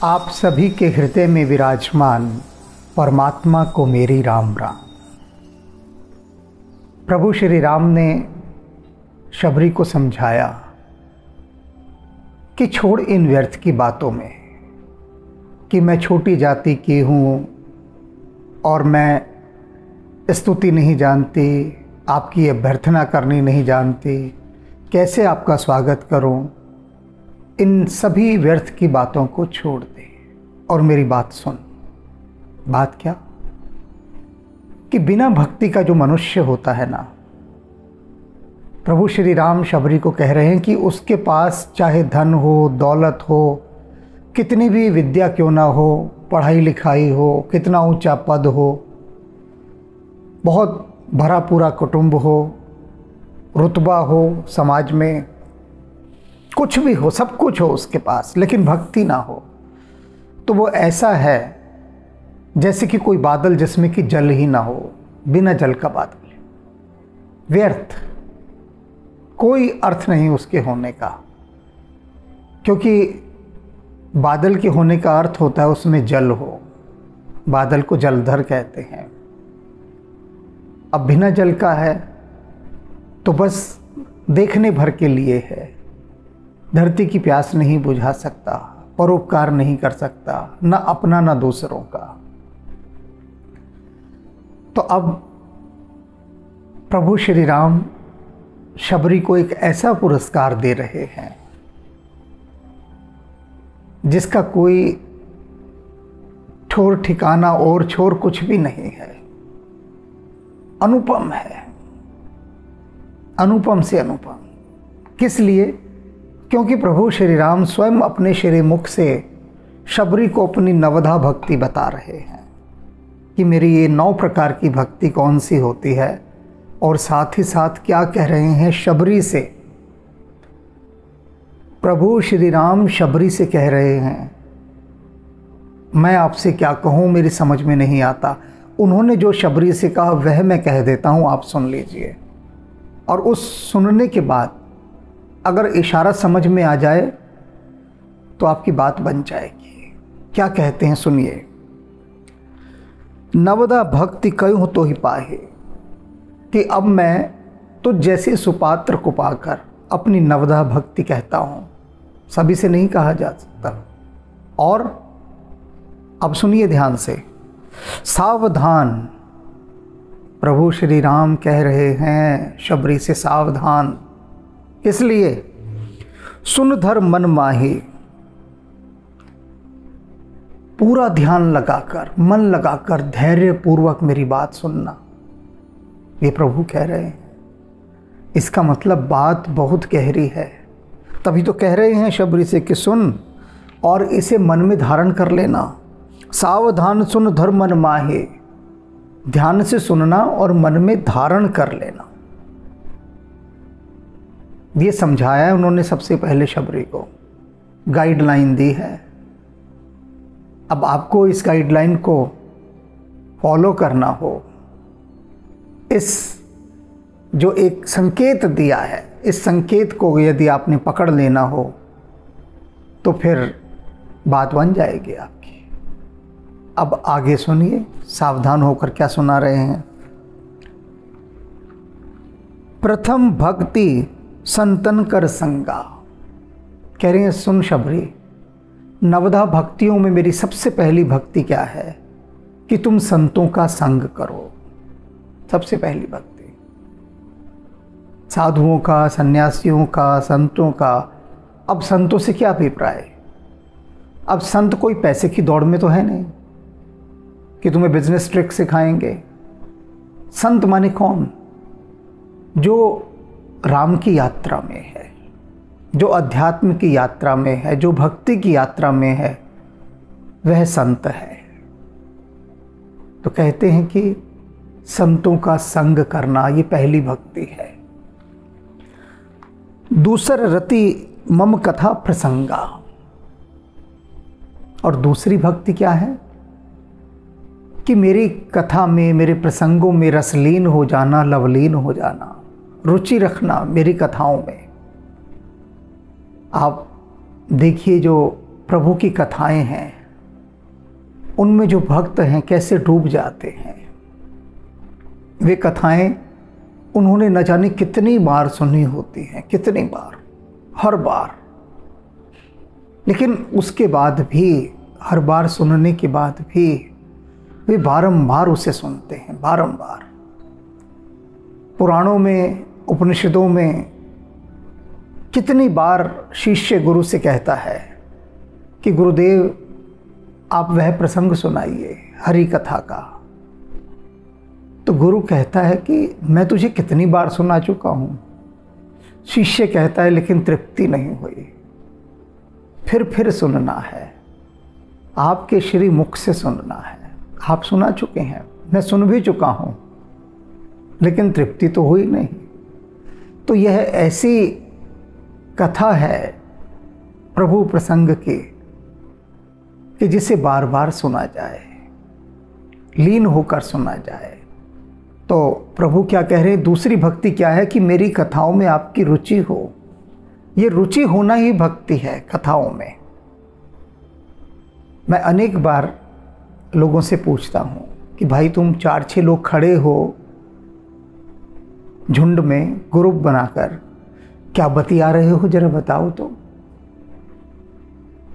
आप सभी के हृदय में विराजमान परमात्मा को मेरी राम राम। प्रभु श्री राम ने शबरी को समझाया कि छोड़ इन व्यर्थ की बातों में कि मैं छोटी जाति की हूँ और मैं स्तुति नहीं जानती, आपकी अभ्यर्थना करनी नहीं जानती, कैसे आपका स्वागत करूँ। इन सभी व्यर्थ की बातों को छोड़ दे और मेरी बात सुन। बात क्या? कि बिना भक्ति का जो मनुष्य होता है ना, प्रभु श्री राम शबरी को कह रहे हैं कि उसके पास चाहे धन हो, दौलत हो, कितनी भी विद्या क्यों ना हो, पढ़ाई लिखाई हो, कितना ऊंचा पद हो, बहुत भरा पूरा कुटुंब हो, रुतबा हो समाज में, कुछ भी हो, सब कुछ हो उसके पास, लेकिन भक्ति ना हो, तो वो ऐसा है जैसे कि कोई बादल जिसमें कि जल ही ना हो, बिना जल का बादल, व्यर्थ, कोई अर्थ नहीं उसके होने का। क्योंकि बादल के होने का अर्थ होता है उसमें जल हो, बादल को जलधर कहते हैं। अब बिना जल का है तो बस देखने भर के लिए है, धरती की प्यास नहीं बुझा सकता, परोपकार नहीं कर सकता, न अपना न दूसरों का। तो अब प्रभु श्री राम शबरी को एक ऐसा पुरस्कार दे रहे हैं जिसका कोई ठोर ठिकाना और छोर कुछ भी नहीं है। अनुपम है, अनुपम से अनुपम। किस लिए? क्योंकि प्रभु श्री राम स्वयं अपने श्री मुख से शबरी को अपनी नवधा भक्ति बता रहे हैं कि मेरी ये 9 प्रकार की भक्ति कौन सी होती है, और साथ ही साथ क्या कह रहे हैं शबरी से। प्रभु श्री राम शबरी से कह रहे हैं, मैं आपसे क्या कहूँ, मेरी समझ में नहीं आता। उन्होंने जो शबरी से कहा वह मैं कह देता हूँ, आप सुन लीजिए। और उस सुनने के बाद अगर इशारा समझ में आ जाए तो आपकी बात बन जाएगी। क्या कहते हैं सुनिए। नवदा भक्ति कयूं तो ही पाहे, कि अब मैं तो जैसे सुपात्र को पाकर अपनी नवदा भक्ति कहता हूं, सभी से नहीं कहा जा सकता। और अब सुनिए ध्यान से, सावधान, प्रभु श्री राम कह रहे हैं शबरी से सावधान। इसलिए सुन धर मन माही, पूरा ध्यान लगाकर, मन लगाकर, धैर्य पूर्वक मेरी बात सुनना, ये प्रभु कह रहे हैं। इसका मतलब बात बहुत गहरी है, तभी तो कह रहे हैं शबरी से कि सुन और इसे मन में धारण कर लेना। सावधान सुन धर मन माहे, ध्यान से सुनना और मन में धारण कर लेना। ये समझाया है उन्होंने सबसे पहले शबरी को, गाइडलाइन दी है। अब आपको इस गाइडलाइन को फॉलो करना हो, इस जो एक संकेत दिया है, इस संकेत को यदि आपने पकड़ लेना हो तो फिर बात बन जाएगी आपकी। अब आगे सुनिए, सावधान होकर क्या सुना रहे हैं। प्रथम भक्ति संतन कर संगा, कह रहे हैं सुन शबरी, नवधा भक्तियों में मेरी सबसे पहली भक्ति क्या है कि तुम संतों का संग करो। सबसे पहली भक्ति साधुओं का, सन्यासियों का, संतों का। अब संतों से क्या अभिप्राय? अब संत कोई पैसे की दौड़ में तो है नहीं कि तुम्हें बिजनेस ट्रिक सिखाएंगे। संत माने कौन? जो राम की यात्रा में है, जो अध्यात्म की यात्रा में है, जो भक्ति की यात्रा में है, वह संत है। तो कहते हैं कि संतों का संग करना ये पहली भक्ति है। दूसर रति मम कथा प्रसंगा, और दूसरी भक्ति क्या है कि मेरी कथा में, मेरे प्रसंगों में रसलीन हो जाना, लवलीन हो जाना, रुचि रखना मेरी कथाओं में। आप देखिए जो प्रभु की कथाएं हैं, उनमें जो भक्त हैं कैसे डूब जाते हैं। वे कथाएं उन्होंने न जाने कितनी बार सुनी होती हैं, कितनी बार, हर बार, लेकिन उसके बाद भी, हर बार सुनने के बाद भी वे बारंबार उसे सुनते हैं, बारंबार। पुराणों में, उपनिषदों में कितनी बार शिष्य गुरु से कहता है कि गुरुदेव आप वह प्रसंग सुनाइए हरि कथा का। तो गुरु कहता है कि मैं तुझे कितनी बार सुना चुका हूँ। शिष्य कहता है लेकिन तृप्ति नहीं हुई, फिर सुनना है, आपके श्री मुख से सुनना है। आप सुना चुके हैं, मैं सुन भी चुका हूँ, लेकिन तृप्ति तो हुई नहीं। तो यह ऐसी कथा है प्रभु प्रसंग की कि जिसे बार बार सुना जाए, लीन होकर सुना जाए। तो प्रभु क्या कह रहे हैं, दूसरी भक्ति क्या है कि मेरी कथाओं में आपकी रुचि हो। ये रुचि होना ही भक्ति है कथाओं में। मैं अनेक बार लोगों से पूछता हूँ कि भाई तुम 4-6 लोग खड़े हो झुंड में, ग्रुप बनाकर, क्या बतिया रहे हो जरा बताओ तो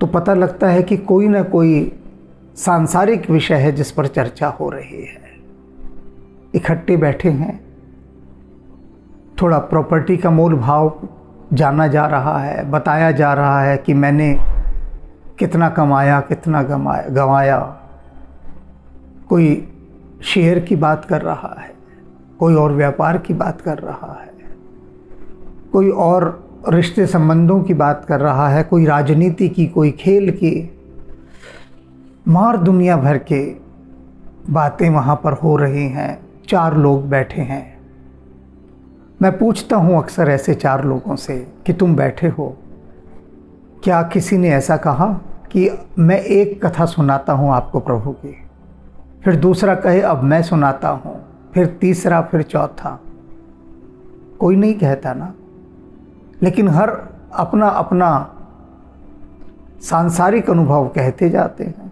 पता लगता है कि कोई ना कोई सांसारिक विषय है जिस पर चर्चा हो रही है। इकट्ठे बैठे हैं, थोड़ा प्रॉपर्टी का मोल भाव जाना जा रहा है, बताया जा रहा है कि मैंने कितना कमाया, कितना गंवाया। कोई शेयर की बात कर रहा है, कोई और व्यापार की बात कर रहा है, कोई और रिश्ते संबंधों की बात कर रहा है, कोई राजनीति की, कोई खेल की। मार दुनिया भर के बातें वहाँ पर हो रही हैं। 4 लोग बैठे हैं। मैं पूछता हूँ अक्सर ऐसे 4 लोगों से कि तुम बैठे हो, क्या किसी ने ऐसा कहा कि मैं एक कथा सुनाता हूँ आपको प्रभु की, फिर दूसरा कहे अब मैं सुनाता हूँ, फिर तीसरा, फिर चौथा? कोई नहीं कहता ना। लेकिन हर अपना अपना सांसारिक अनुभव कहते जाते हैं।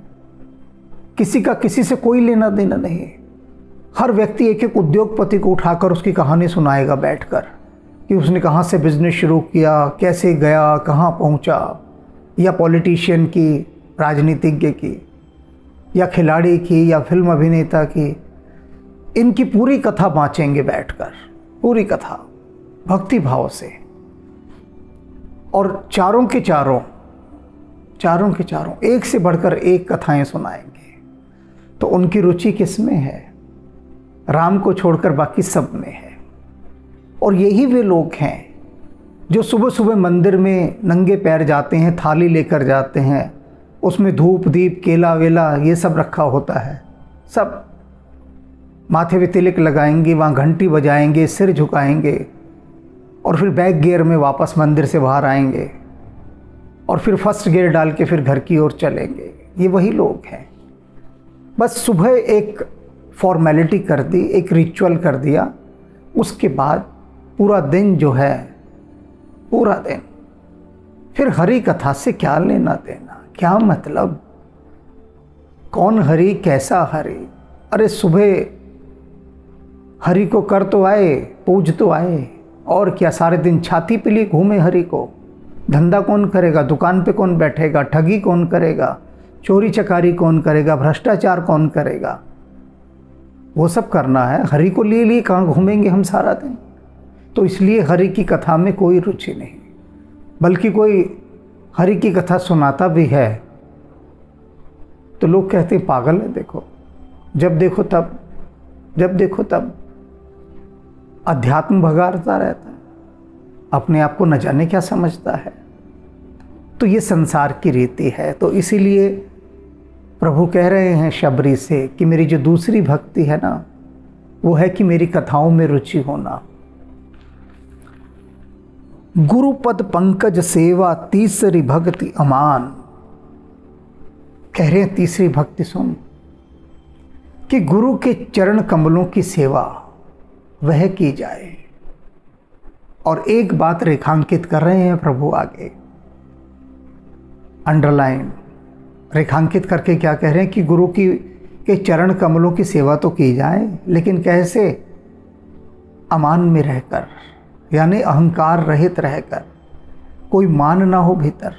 किसी का किसी से कोई लेना देना नहीं। हर व्यक्ति एक एक उद्योगपति को उठाकर उसकी कहानी सुनाएगा बैठकर कि उसने कहाँ से बिजनेस शुरू किया, कैसे गया, कहाँ पहुँचा, या पॉलिटिशियन की, राजनीतिज्ञ की, या खिलाड़ी की, या फिल्म अभिनेता की। इनकी पूरी कथा बाँचेंगे बैठकर, पूरी कथा भक्ति भाव से। और चारों के चारों एक से बढ़कर एक कथाएं सुनाएंगे। तो उनकी रुचि किस में है? राम को छोड़कर बाकी सब में है। और यही वे लोग हैं जो सुबह सुबह मंदिर में नंगे पैर जाते हैं, थाली लेकर जाते हैं, उसमें धूप दीप केला वेला ये सब रखा होता है, सब माथे पे तिलक लगाएंगे, वहाँ घंटी बजाएंगे, सिर झुकाएंगे, और फिर बैक गियर में वापस मंदिर से बाहर आएंगे, और फिर फर्स्ट गियर डाल के फिर घर की ओर चलेंगे। ये वही लोग हैं। बस सुबह एक फॉर्मेलिटी कर दी, एक रिचुअल कर दिया, उसके बाद पूरा दिन जो है, पूरा दिन फिर हरि कथा से क्या लेना देना, क्या मतलब, कौन हरि, कैसा हरि। अरे सुबह हरि को कर तो आए, पूज तो आए, और क्या सारे दिन छाती पे लिए घूमे हरि को। धंधा कौन करेगा, दुकान पे कौन बैठेगा, ठगी कौन करेगा, चोरी चकारी कौन करेगा, भ्रष्टाचार कौन करेगा, वो सब करना है। हरि को लिए कहाँ घूमेंगे हम सारा दिन। तो इसलिए हरि की कथा में कोई रुचि नहीं, बल्कि कोई हरि की कथा सुनाता भी है तो लोग कहते हैं पागल है, देखो, जब देखो तब अध्यात्म भगाता रहता है, अपने आप को न जाने क्या समझता है। तो ये संसार की रीति है। तो इसीलिए प्रभु कह रहे हैं शबरी से कि मेरी जो दूसरी भक्ति है ना, वो है कि मेरी कथाओं में रुचि होना। गुरुपद पंकज सेवा तीसरी भक्ति अमान। कह रहे हैं तीसरी भक्ति सुन कि गुरु के चरण कमलों की सेवा वह की जाए। और एक बात रेखांकित कर रहे हैं प्रभु आगे, अंडरलाइन, रेखांकित करके क्या कह रहे हैं कि गुरु की के चरण कमलों की सेवा तो की जाए, लेकिन कैसे? अमान में रहकर, यानी अहंकार रहित रहकर, कोई मान ना हो भीतर।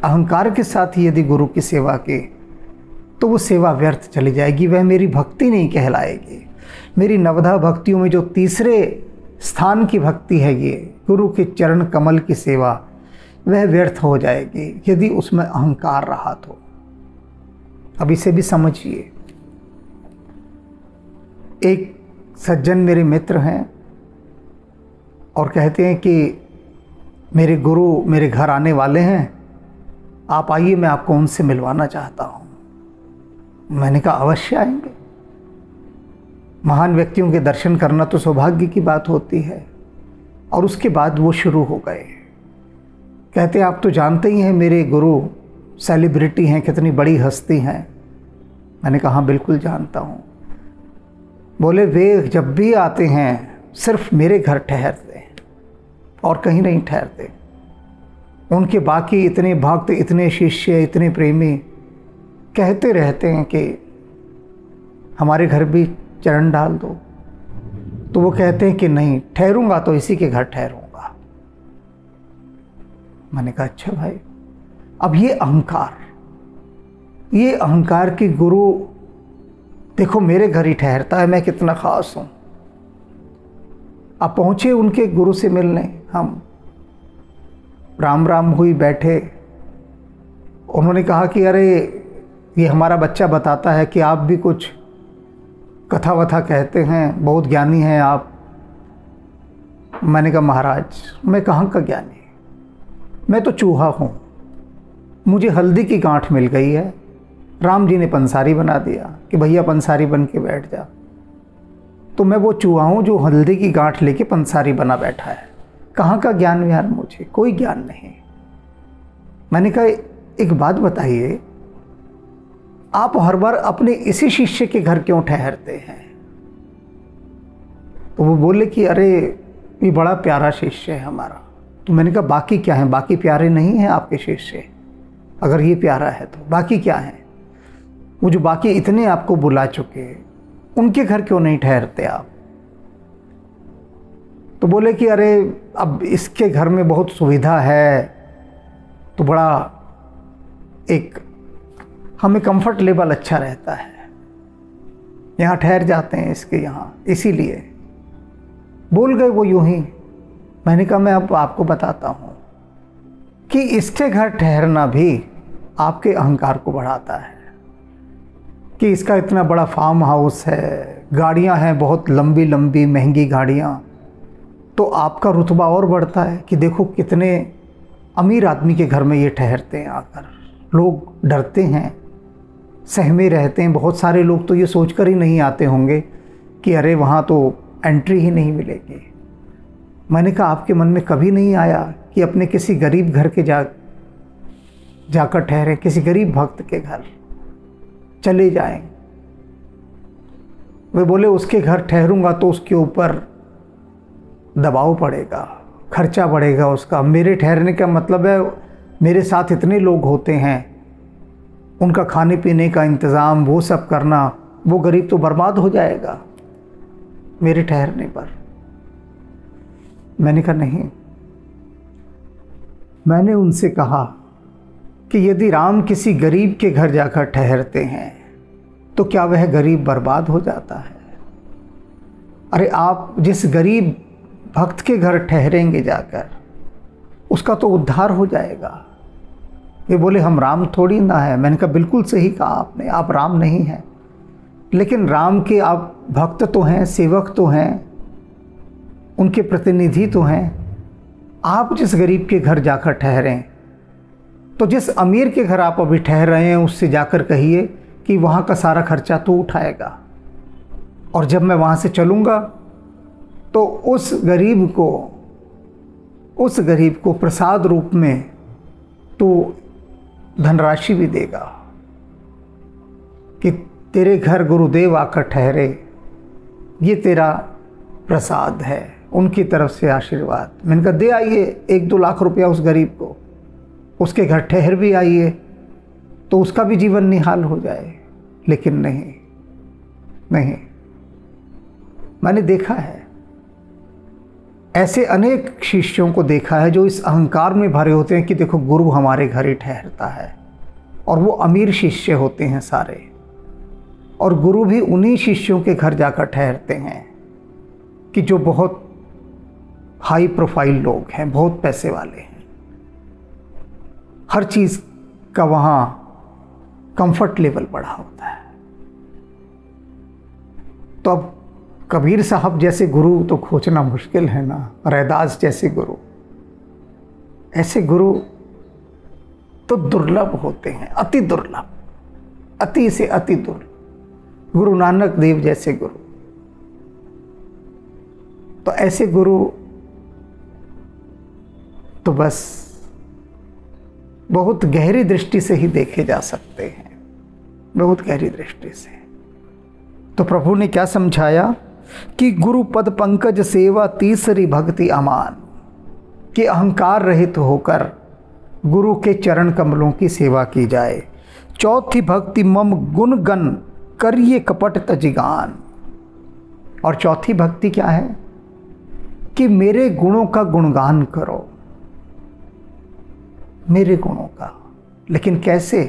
अहंकार के साथ ही यदि गुरु की सेवा की तो वो सेवा व्यर्थ चली जाएगी, वह मेरी भक्ति नहीं कहलाएगी। मेरी नवधा भक्तियों में जो तीसरे स्थान की भक्ति है, ये गुरु के चरण कमल की सेवा, वह व्यर्थ हो जाएगी यदि उसमें अहंकार रहा तो। अब इसे भी समझिए। एक सज्जन मेरे मित्र हैं और कहते हैं कि मेरे गुरु मेरे घर आने वाले हैं, आप आइए, मैं आपको उनसे मिलवाना चाहता हूँ। मैंने कहा अवश्य आएंगे। महान व्यक्तियों के दर्शन करना तो सौभाग्य की बात होती है। और उसके बाद वो शुरू हो गए। कहते आप तो जानते ही हैं मेरे गुरु सेलिब्रिटी हैं, कितनी बड़ी हस्ती हैं। मैंने कहा हाँ बिल्कुल जानता हूँ। बोले वे जब भी आते हैं सिर्फ मेरे घर ठहरते हैं और कहीं नहीं ठहरते। उनके बाकी इतने भक्त, इतने शिष्य, इतने प्रेमी कहते रहते हैं कि हमारे घर भी चरण डाल दो, तो वो कहते हैं कि नहीं, ठहरूंगा तो इसी के घर ठहरूंगा। मैंने कहा अच्छा भाई। अब ये अहंकार की गुरु देखो मेरे घर ही ठहरता है, मैं कितना खास हूं। अब पहुंचे उनके गुरु से मिलने, हम राम राम हुई, बैठे। उन्होंने कहा कि अरे ये हमारा बच्चा बताता है कि आप भी कुछ कथा वथा कहते हैं, बहुत ज्ञानी हैं आप। मैंने कहा महाराज मैं कहाँ का ज्ञानी, मैं तो चूहा हूँ। मुझे हल्दी की गांठ मिल गई है, राम जी ने पंसारी बना दिया कि भैया पंसारी बन के बैठ जा। तो मैं वो चूहा हूँ जो हल्दी की गांठ लेके पंसारी बना बैठा है। कहाँ का ज्ञान यार, मुझे कोई ज्ञान नहीं। मैंने कहा एक बात बताइए, आप हर बार अपने इसी शिष्य के घर क्यों ठहरते हैं? तो वो बोले कि अरे ये बड़ा प्यारा शिष्य है हमारा। तो मैंने कहा बाकी क्या है? बाकी प्यारे नहीं हैं आपके शिष्य? अगर ये प्यारा है तो बाकी क्या है? वो जो बाकी इतने आपको बुला चुके, उनके घर क्यों नहीं ठहरते आप? तो बोले कि अरे अब इसके घर में बहुत सुविधा है, तो बड़ा एक हमें कंफर्ट लेवल अच्छा रहता है, यहाँ ठहर जाते हैं इसके यहाँ, इसीलिए। बोल गए वो यूं ही। मैंने कहा मैं अब आपको बताता हूँ कि इसके घर ठहरना भी आपके अहंकार को बढ़ाता है कि इसका इतना बड़ा फार्म हाउस है, गाड़ियाँ हैं बहुत लंबी लंबी महंगी गाड़ियाँ, तो आपका रुतबा और बढ़ता है कि देखो कितने अमीर आदमी के घर में ये ठहरते हैं आकर। लोग डरते हैं, सहमे रहते हैं। बहुत सारे लोग तो ये सोचकर ही नहीं आते होंगे कि अरे वहाँ तो एंट्री ही नहीं मिलेगी। मैंने कहा आपके मन में कभी नहीं आया कि अपने किसी गरीब घर के जाकर ठहरे, किसी गरीब भक्त के घर चले जाएं? वे बोले उसके घर ठहरूंगा तो उसके ऊपर दबाव पड़ेगा, खर्चा बढ़ेगा उसका। मेरे ठहरने का मतलब है मेरे साथ इतने लोग होते हैं, उनका खाने पीने का इंतज़ाम वो सब करना, वो गरीब तो बर्बाद हो जाएगा मेरे ठहरने पर। मैंने कहा नहीं। मैंने उनसे कहा कि यदि राम किसी गरीब के घर जाकर ठहरते हैं तो क्या वह गरीब बर्बाद हो जाता है? अरे आप जिस गरीब भक्त के घर ठहरेंगे जाकर, उसका तो उद्धार हो जाएगा। ये बोले हम राम थोड़ी ना है। मैंने कहा बिल्कुल सही कहा आपने, आप राम नहीं हैं, लेकिन राम के आप भक्त तो हैं, सेवक तो हैं, उनके प्रतिनिधि तो हैं। आप जिस गरीब के घर जाकर ठहरें, तो जिस अमीर के घर आप अभी ठहर रहे हैं उससे जाकर कहिए कि वहाँ का सारा खर्चा तो उठाएगा, और जब मैं वहाँ से चलूँगा तो उस गरीब को प्रसाद रूप में तो धनराशि भी देगा कि तेरे घर गुरुदेव आकर ठहरे, ये तेरा प्रसाद है, उनकी तरफ से आशीर्वाद। मैंने कहा दे आइए 1-2 लाख रुपया उस गरीब को, उसके घर ठहर भी आइए, तो उसका भी जीवन निहाल हो जाए। लेकिन नहीं, नहीं, मैंने देखा है, ऐसे अनेक शिष्यों को देखा है जो इस अहंकार में भरे होते हैं कि देखो गुरु हमारे घर ही ठहरता है, और वो अमीर शिष्य होते हैं सारे, और गुरु भी उन्हीं शिष्यों के घर जाकर ठहरते हैं कि जो बहुत हाई प्रोफाइल लोग हैं, बहुत पैसे वाले हैं, हर चीज़ का वहाँ कंफर्ट लेवल बढ़ा होता है। तो अब कबीर साहब जैसे गुरु तो खोजना मुश्किल है ना, रैदास जैसे गुरु, ऐसे गुरु तो दुर्लभ होते हैं, अति दुर्लभ, अति से अति दुर्लभ। गुरु नानक देव जैसे गुरु, तो ऐसे गुरु तो बस बहुत गहरी दृष्टि से ही देखे जा सकते हैं, बहुत गहरी दृष्टि से। तो प्रभु ने क्या समझाया कि गुरु पद पंकज सेवा तीसरी भक्ति अमान, कि अहंकार रहित होकर गुरु के चरण कमलों की सेवा की जाए। चौथी भक्ति मम गुण गण करिए कपट तजिगान, और चौथी भक्ति क्या है कि मेरे गुणों का गुणगान करो, मेरे गुणों का, लेकिन कैसे?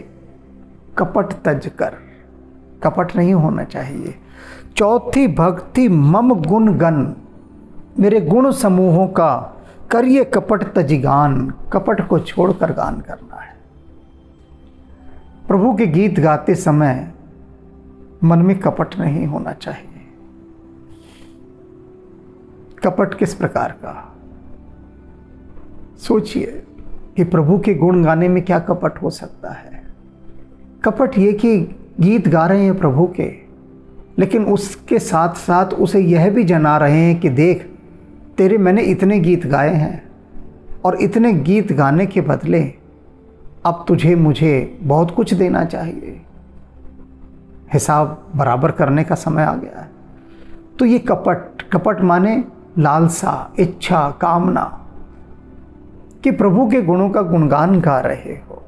कपट तज कर, कपट नहीं होना चाहिए। चौथी भक्ति मम गुण गण, मेरे गुण समूहों का करिए कपट तजिगान, कपट को छोड़कर गान करना है। प्रभु के गीत गाते समय मन में कपट नहीं होना चाहिए। कपट किस प्रकार का? सोचिए कि प्रभु के गुण गाने में क्या कपट हो सकता है। कपट ये कि गीत गा रहे हैं प्रभु के, लेकिन उसके साथ साथ उसे यह भी जना रहे हैं कि देख तेरे मैंने इतने गीत गाए हैं, और इतने गीत गाने के बदले अब तुझे मुझे बहुत कुछ देना चाहिए, हिसाब बराबर करने का समय आ गया है। तो ये कपट, कपट माने लालसा, इच्छा, कामना, कि प्रभु के गुणों का गुणगान गा रहे हो।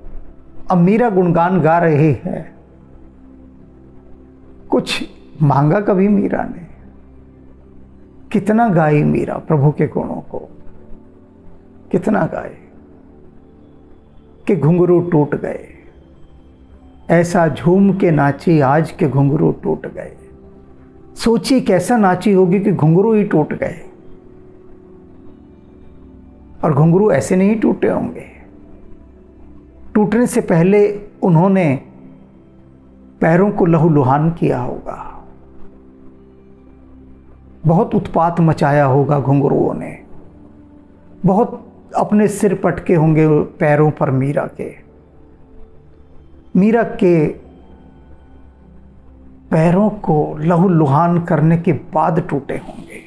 अब मीरा गुणगान गा रही है, कुछ मांगा कभी मीरा ने? कितना गाई मीरा प्रभु के गुणों को, कितना गाए कि घुंघरू टूट गए, ऐसा झूम के नाची आज के घुंघरू टूट गए। सोची कैसा नाची होगी कि घुंघरू ही टूट गए, और घुंघरू ऐसे नहीं टूटे होंगे, टूटने से पहले उन्होंने पैरों को लहूलुहान किया होगा, बहुत उत्पात मचाया होगा घुंघरुओं ने, बहुत अपने सिर पटके होंगे पैरों पर मीरा के। मीरा के पैरों को लहूलुहान करने के बाद टूटे होंगे।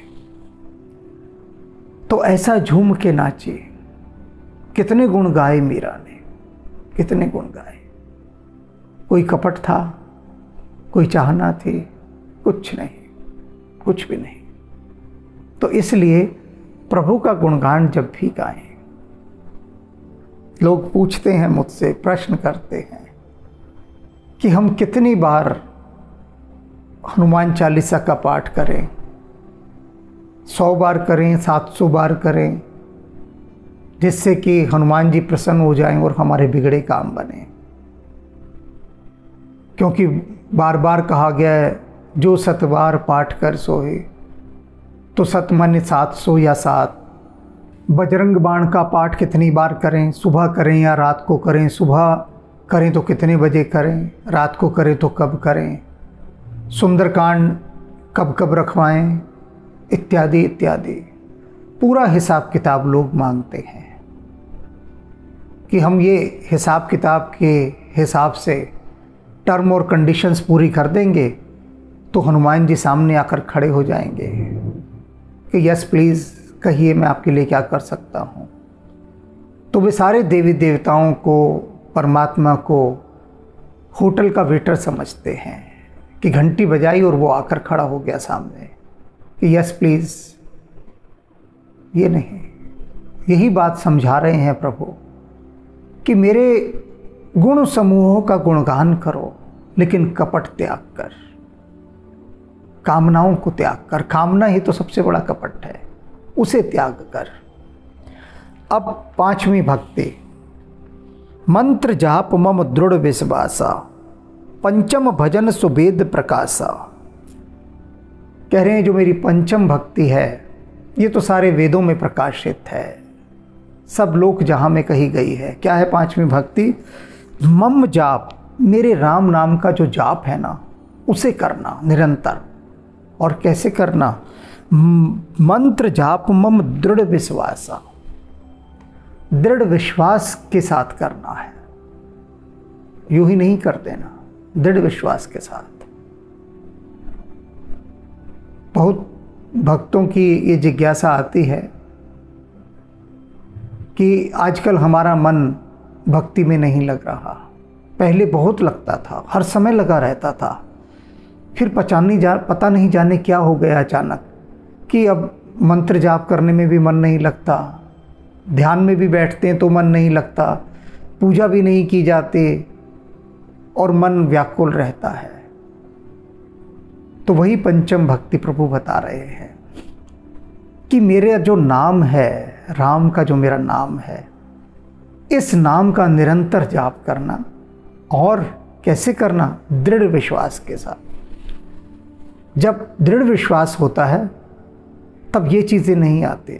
तो ऐसा झूम के नाची, कितने गुण गाए मीरा ने, कितने गुण गाए। कोई कपट था, कोई चाहना थी? कुछ नहीं, कुछ भी नहीं। तो इसलिए प्रभु का गुणगान जब भी गाएं, लोग पूछते हैं मुझसे, प्रश्न करते हैं कि हम कितनी बार हनुमान चालीसा का पाठ करें, 100 बार करें, 700 बार करें, जिससे कि हनुमान जी प्रसन्न हो जाएं और हमारे बिगड़े काम बने। क्योंकि बार बार कहा गया है जो 7 बार पाठ कर सोए, तो 7 माने 700 या 7। बजरंग बाण का पाठ कितनी बार करें, सुबह करें या रात को करें, सुबह करें तो कितने बजे करें, रात को करें तो कब करें, सुंदरकांड कब कब रखवाएं, इत्यादि इत्यादि। पूरा हिसाब किताब लोग मांगते हैं कि हम ये हिसाब किताब के हिसाब से टर्म और कंडीशंस पूरी कर देंगे तो हनुमान जी सामने आकर खड़े हो जाएंगे कि यस प्लीज़ कहिए मैं आपके लिए क्या कर सकता हूँ। तो वे सारे देवी देवताओं को, परमात्मा को होटल का वेटर समझते हैं कि घंटी बजाई और वो आकर खड़ा हो गया सामने कि यस प्लीज़। ये नहीं, यही बात समझा रहे हैं प्रभु कि मेरे गुण समूहों का गुणगान करो, लेकिन कपट त्याग कर, कामनाओं को त्याग कर। कामना ही तो सबसे बड़ा कपट है, उसे त्याग कर। अब 5वीं भक्ति, मंत्र जाप मम दृढ़ विश्वासा, पंचम भजन सुवेद प्रकाशा। कह रहे हैं जो मेरी पंचम भक्ति है ये तो सारे वेदों में प्रकाशित है, सब लोक जहां में कही गई है। क्या है 5वीं भक्ति? मम जाप, मेरे राम नाम का जो जाप है ना उसे करना निरंतर। और कैसे करना? मंत्र जाप मम दृढ़ विश्वासा, दृढ़ विश्वास के साथ करना है, यूं ही नहीं कर देना, दृढ़ विश्वास के साथ। बहुत भक्तों की ये जिज्ञासा आती है कि आजकल हमारा मन भक्ति में नहीं लग रहा, पहले बहुत लगता था, हर समय लगा रहता था, फिर पता नहीं जाने क्या हो गया अचानक कि अब मंत्र जाप करने में भी मन नहीं लगता, ध्यान में भी बैठते हैं तो मन नहीं लगता, पूजा भी नहीं की जाती और मन व्याकुल रहता है। तो वही पंचम भक्ति प्रभु बता रहे हैं कि मेरा जो नाम है, राम का जो मेरा नाम है, इस नाम का निरंतर जाप करना। और कैसे करना? दृढ़ विश्वास के साथ। जब दृढ़ विश्वास होता है तब ये चीज़ें नहीं आती,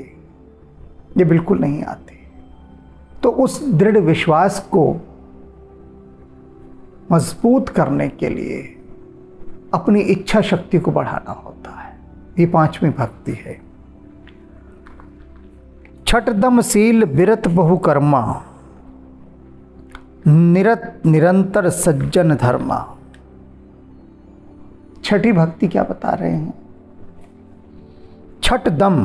ये बिल्कुल नहीं आती। तो उस दृढ़ विश्वास को मजबूत करने के लिए अपनी इच्छा शक्ति को बढ़ाना होता है। ये 5वीं भक्ति है। छठदम शील विरत बहुकर्मा, निरंतर सज्जन धर्मा। छठी भक्ति क्या बता रहे हैं? छठ दम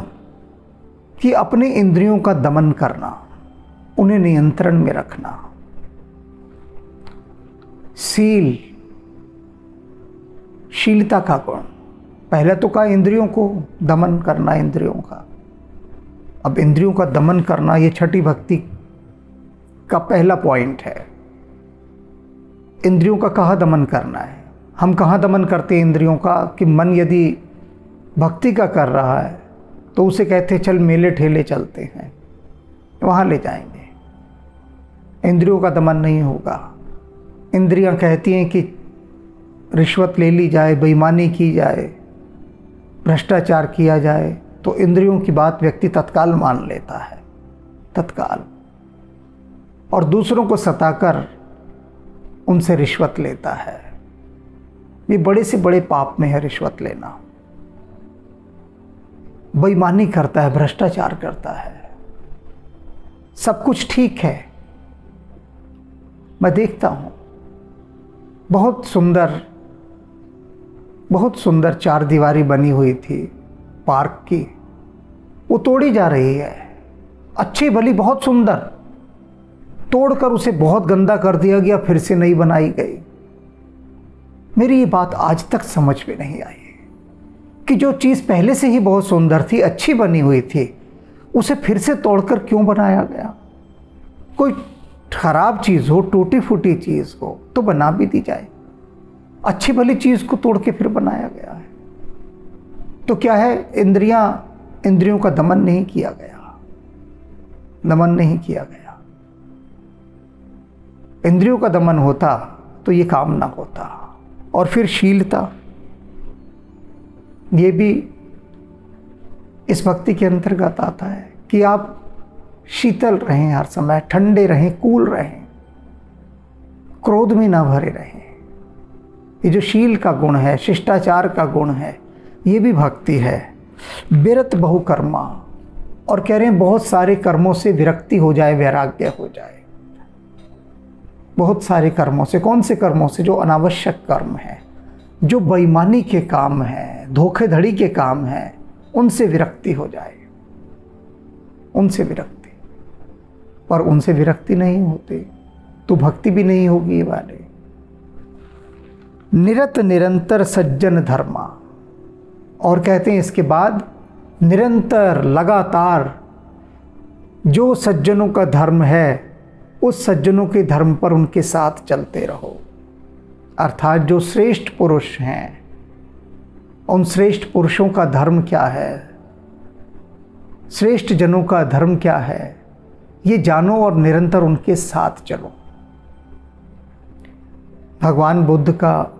कि अपने इंद्रियों का दमन करना, उन्हें नियंत्रण में रखना। शील, शीलता का गुण। पहले तो कहा इंद्रियों को दमन करना, इंद्रियों का। अब इंद्रियों का दमन करना ये छठी भक्ति का पहला पॉइंट है। इंद्रियों का कहाँ दमन करना है? हम कहाँ दमन करते हैं इंद्रियों का? कि मन यदि भक्ति का कर रहा है तो उसे कहते चल मेले ठेले चलते हैं, वहाँ ले जाएंगे। इंद्रियों का दमन नहीं होगा। इंद्रियां कहती हैं कि रिश्वत ले ली जाए, बेईमानी की जाए, भ्रष्टाचार किया जाए, तो इंद्रियों की बात व्यक्ति तत्काल मान लेता है, तत्काल। और दूसरों को सताकर उनसे रिश्वत लेता है। ये बड़े से बड़े पाप में है रिश्वत लेना। बेईमानी करता है, भ्रष्टाचार करता है। सब कुछ ठीक है, मैं देखता हूं बहुत सुंदर 4 दीवारी बनी हुई थी पार्क की, वो तोड़ी जा रही है। अच्छी भली बहुत सुंदर, तोड़कर उसे बहुत गंदा कर दिया गया, फिर से नई बनाई गई। मेरी ये बात आज तक समझ में नहीं आई कि जो चीज़ पहले से ही बहुत सुंदर थी, अच्छी बनी हुई थी, उसे फिर से तोड़कर क्यों बनाया गया? कोई खराब चीज़ हो, टूटी फूटी चीज़ हो तो बना भी दी जाए, अच्छी भली चीज़ को तोड़ के फिर बनाया गया है। तो क्या है? इंद्रियों का दमन नहीं किया गया, दमन नहीं किया गया। इंद्रियों का दमन होता तो ये काम ना होता। और फिर शीलता, ये भी इस भक्ति के अंतर्गत आता है कि आप शीतल रहें, हर समय ठंडे रहें, कूल रहें, क्रोध में ना भरे रहें। ये जो शील का गुण है, शिष्टाचार का गुण है, ये भी भक्ति है। विरत बहुकर्मा, और कह रहे हैं बहुत सारे कर्मों से विरक्ति हो जाए, वैराग्य हो जाए। बहुत सारे कर्मों से। कौन से कर्मों से? जो अनावश्यक कर्म है, जो बेईमानी के काम है, धोखेधड़ी के काम है, उनसे विरक्ति हो जाए, उनसे विरक्ति। पर उनसे विरक्ति नहीं होती तो भक्ति भी नहीं होगी। ये वाले निरंतर सज्जन धर्मा, और कहते हैं इसके बाद निरंतर लगातार जो सज्जनों का धर्म है उस सज्जनों के धर्म पर उनके साथ चलते रहो। अर्थात जो श्रेष्ठ पुरुष हैं, उन श्रेष्ठ पुरुषों का धर्म क्या है, श्रेष्ठ जनों का धर्म क्या है, ये जानो और निरंतर उनके साथ चलो। भगवान बुद्ध का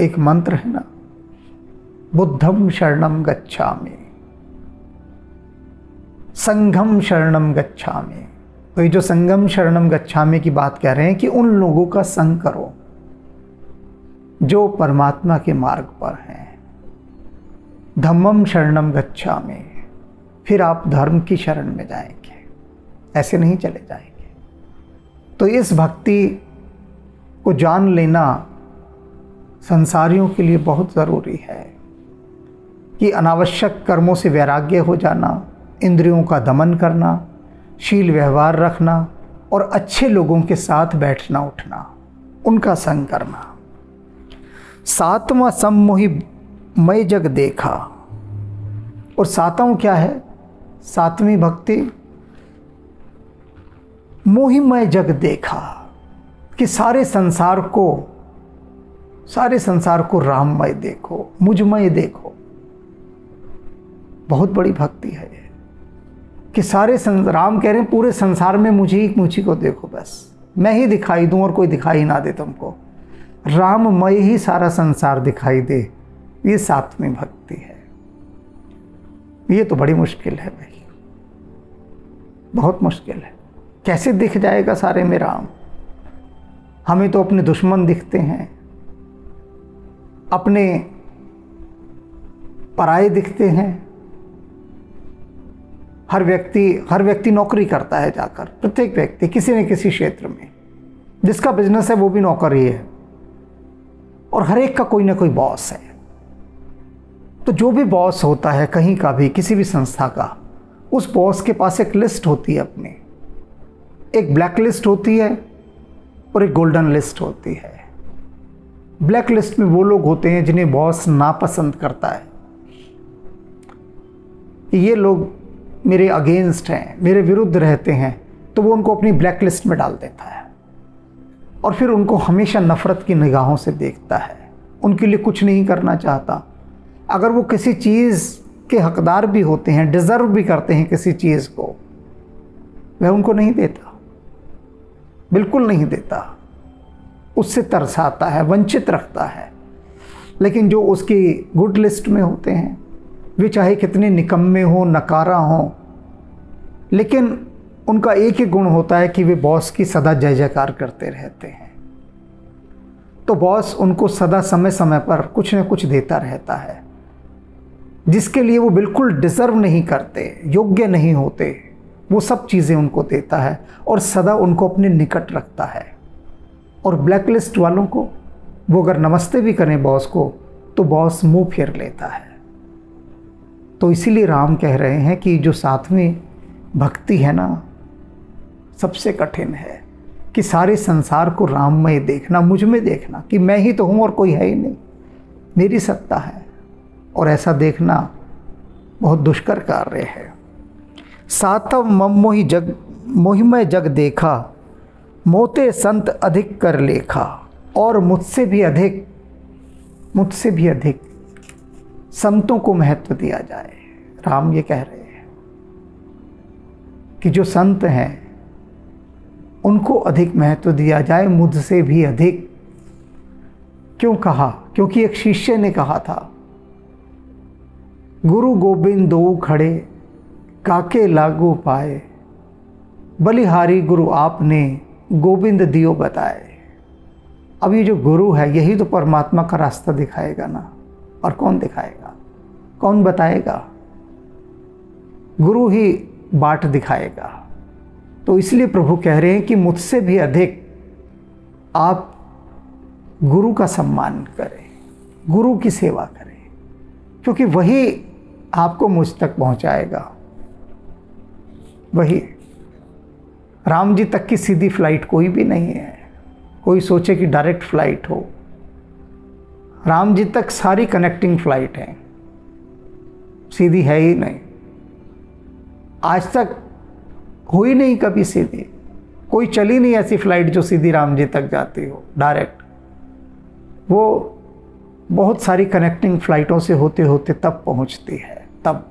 एक मंत्र है ना, बुद्धम शरणम गच्छामि, संघम शरणम गच्छामि। तो ये जो संगम शरणम गच्छामि की बात कह रहे हैं कि उन लोगों का संग करो जो परमात्मा के मार्ग पर हैं। धम्मम शरणम गच्छामि, फिर आप धर्म की शरण में जाएंगे, ऐसे नहीं चले जाएंगे। तो इस भक्ति को जान लेना संसारियों के लिए बहुत ज़रूरी है कि अनावश्यक कर्मों से वैराग्य हो जाना, इंद्रियों का दमन करना, शील व्यवहार रखना और अच्छे लोगों के साथ बैठना उठना, उनका संग करना। सातवां सम्मोहि मय जग देखा। और सातवां क्या है? सातवीं भक्ति मोहिमय जग देखा, कि सारे संसार को राममय देखो, मुझमय देखो। बहुत बड़ी भक्ति है ये कि राम कह रहे हैं पूरे संसार में मुझी को देखो, बस मैं ही दिखाई दूं और कोई दिखाई ना दे तुमको, राममय ही सारा संसार दिखाई दे। ये सातवीं भक्ति है। ये तो बड़ी मुश्किल है भाई, बहुत मुश्किल है। कैसे दिख जाएगा सारे में राम? हमें तो अपने दुश्मन दिखते हैं, अपने पराये दिखते हैं। हर व्यक्ति नौकरी करता है जाकर, प्रत्येक व्यक्ति किसी न किसी क्षेत्र में, जिसका बिजनेस है वो भी नौकर ही है, और हर एक का कोई ना कोई बॉस है। तो जो भी बॉस होता है कहीं का भी, किसी भी संस्था का, उस बॉस के पास एक लिस्ट होती है अपनी, एक ब्लैक लिस्ट होती है और एक गोल्डन लिस्ट होती है। ब्लैक लिस्ट में वो लोग होते हैं जिन्हें बॉस नापसंद करता है, ये लोग मेरे अगेंस्ट हैं, मेरे विरुद्ध रहते हैं, तो वो उनको अपनी ब्लैक लिस्ट में डाल देता है और फिर उनको हमेशा नफरत की निगाहों से देखता है, उनके लिए कुछ नहीं करना चाहता। अगर वो किसी चीज़ के हकदार भी होते हैं, डिज़र्व भी करते हैं किसी चीज़ को, वह उनको नहीं देता, बिल्कुल नहीं देता, उससे तरसाता है, वंचित रखता है। लेकिन जो उसकी गुड लिस्ट में होते हैं, वे चाहे कितने निकम्मे हों, नकारा हों, लेकिन उनका एक ही गुण होता है कि वे बॉस की सदा जय जयकार करते रहते हैं। तो बॉस उनको सदा समय समय पर कुछ न कुछ देता रहता है, जिसके लिए वो बिल्कुल डिज़र्व नहीं करते, योग्य नहीं होते, वो सब चीज़ें उनको देता है और सदा उनको अपने निकट रखता है। और ब्लैक लिस्ट वालों को वो अगर नमस्ते भी करें बॉस को, तो बॉस मुंह फेर लेता है। तो इसीलिए राम कह रहे हैं कि जो सातवीं भक्ति है ना, सबसे कठिन है कि सारे संसार को राममय देखना, मुझ में देखना कि मैं ही तो हूँ और कोई है ही नहीं, मेरी सत्ता है। और ऐसा देखना बहुत दुष्कर कार्य है। सातव ममोहि जग मोहिमय जग देखा, मोते संत अधिक कर लेखा। और मुझसे भी अधिक संतों को महत्व दिया जाए। राम ये कह रहे हैं कि जो संत हैं उनको अधिक महत्व दिया जाए, मुझसे भी अधिक। क्यों कहा? क्योंकि एक शिष्य ने कहा था, गुरु गोविंद दो खड़े काके लागू पाए, बलिहारी गुरु आपने गोविंद दियो बताए। अब ये जो गुरु है यही तो परमात्मा का रास्ता दिखाएगा ना, और कौन दिखाएगा, कौन बताएगा? गुरु ही बाट दिखाएगा। तो इसलिए प्रभु कह रहे हैं कि मुझसे भी अधिक आप गुरु का सम्मान करें, गुरु की सेवा करें, क्योंकि वही आपको मुझ तक पहुंचाएगा। वही राम जी तक की सीधी फ्लाइट कोई भी नहीं है। कोई सोचे कि डायरेक्ट फ्लाइट हो, राम जी तक सारी कनेक्टिंग फ्लाइट है, सीधी है ही नहीं, आज तक हुई नहीं कभी सीधी। कोई चली नहीं ऐसी फ्लाइट जो सीधी राम जी तक जाती हो डायरेक्ट। वो बहुत सारी कनेक्टिंग फ्लाइटों से होते होते तब पहुंचती है। तब